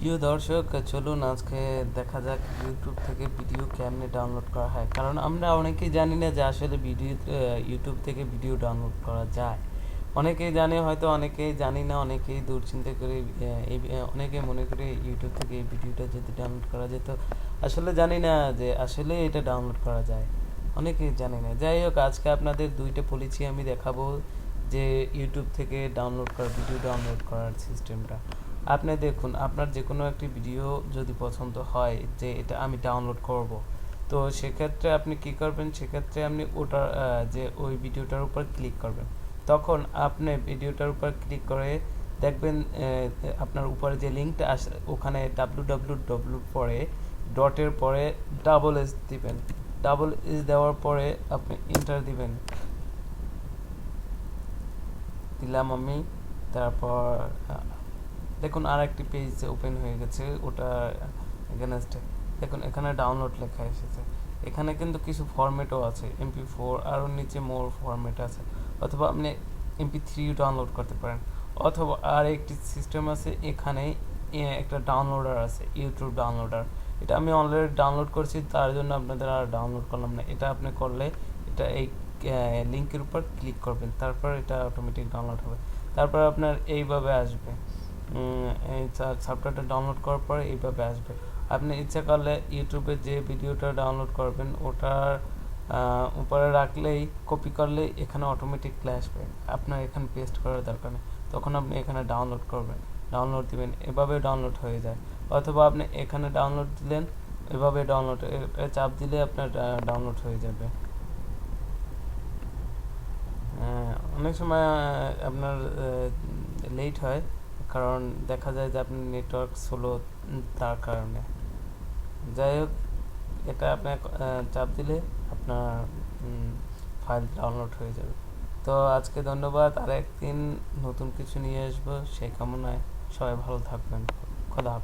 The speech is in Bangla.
প্রিয় দর্শক, চলুন আজকে দেখা যাক ইউটিউব থেকে ভিডিও কেমনে ডাউনলোড করা হয়। কারণ আমরা অনেকেই জানি না যে আসলে ইউটিউব থেকে ভিডিও ডাউনলোড করা যায়। অনেকেই জানে, হয়তো অনেকেই জানি না, অনেকেই দুশ্চিন্তা করে অনেকে মনে করে ইউটিউব থেকে এই ভিডিওটা যদি ডাউনলোড করা যেত। আসলে জানি না যে আসলে এটা ডাউনলোড করা যায়, অনেকেই জানি না। যাই হোক, আজকে আপনাদের দুইটা পলিসি আমি দেখাবো যে ইউটিউব থেকে ভিডিও ডাউনলোড করার সিস্টেমটা। আপনি দেখুন, আপনার যে কোনো একটি ভিডিও যদি পছন্দ হয় যে এটা আমি ডাউনলোড করব, তো সেক্ষেত্রে আপনি কি করবেন, সেক্ষেত্রে আপনি যে ওই ভিডিওটার উপর ক্লিক করবেন। তখন আপনি ভিডিওটার উপর ক্লিক করে দেখবেন আপনার উপরে যে লিঙ্কটা আসে ওখানে www পরে ডটের পরে ডাবল এস দিবেন। ডাবল এস দেওয়ার পরে আপনি এন্টার দিবেন। দিলাম আমি। তারপর দেখুন আর একটি পেজ ওপেন হয়ে গেছে, ওটা এগেনস্টে দেখুন এখানে ডাউনলোড লেখা এসেছে। এখানে কিন্তু কিছু ফরম্যাটও আছে, MP4, আরও নিচে মোর ফরম্যাট আছে। অথবা আপনি MP3 ডাউনলোড করতে পারেন। অথবা আর একটি সিস্টেম আছে, এখানে একটা ডাউনলোডার আছে, ইউটিউব ডাউনলোডার। এটা আমি অলরেডি ডাউনলোড করছি, তার জন্য আপনাদের আর ডাউনলোড করলাম না। এটা আপনি করলে এটা এই লিঙ্কের উপর ক্লিক করবেন, তারপর এটা অটোমেটিক ডাউনলোড হবে। তারপর আপনার এইভাবে আসবে, এই সফটওয়্যারটা ডাউনলোড করার পর এইভাবে আসবে। আপনি ইচ্ছা করলে ইউটিউবে যে ভিডিওটা ডাউনলোড করবেন ওটার উপরে রাখলেই, কপি করলেই এখানে অটোমেটিক আসবে। আপনার এখানে পেস্ট করার দরকার নেই। তখন আপনি এখানে ডাউনলোড করবেন, ডাউনলোড দিবেন, এভাবে ডাউনলোড হয়ে যায়। অথবা আপনি এখানে ডাউনলোড দিলেন, এভাবে ডাউনলোড চাপ দিলে আপনার ডাউনলোড হয়ে যাবে। অনেক সময় আপনার লেট হয়, কারণ দেখা যায় যে আপনার নেটওয়ার্ক স্লো, তার কারণে। যাই হোক, এটা আপনার চাপ দিলে আপনার ফাইল ডাউনলোড হয়ে যাবে। তো আজকে ধন্যবাদ, আর একদিন নতুন কিছু নিয়ে আসবো, সেই কামনায় সবাই ভালো থাকবেন। খোদা হাফেজ।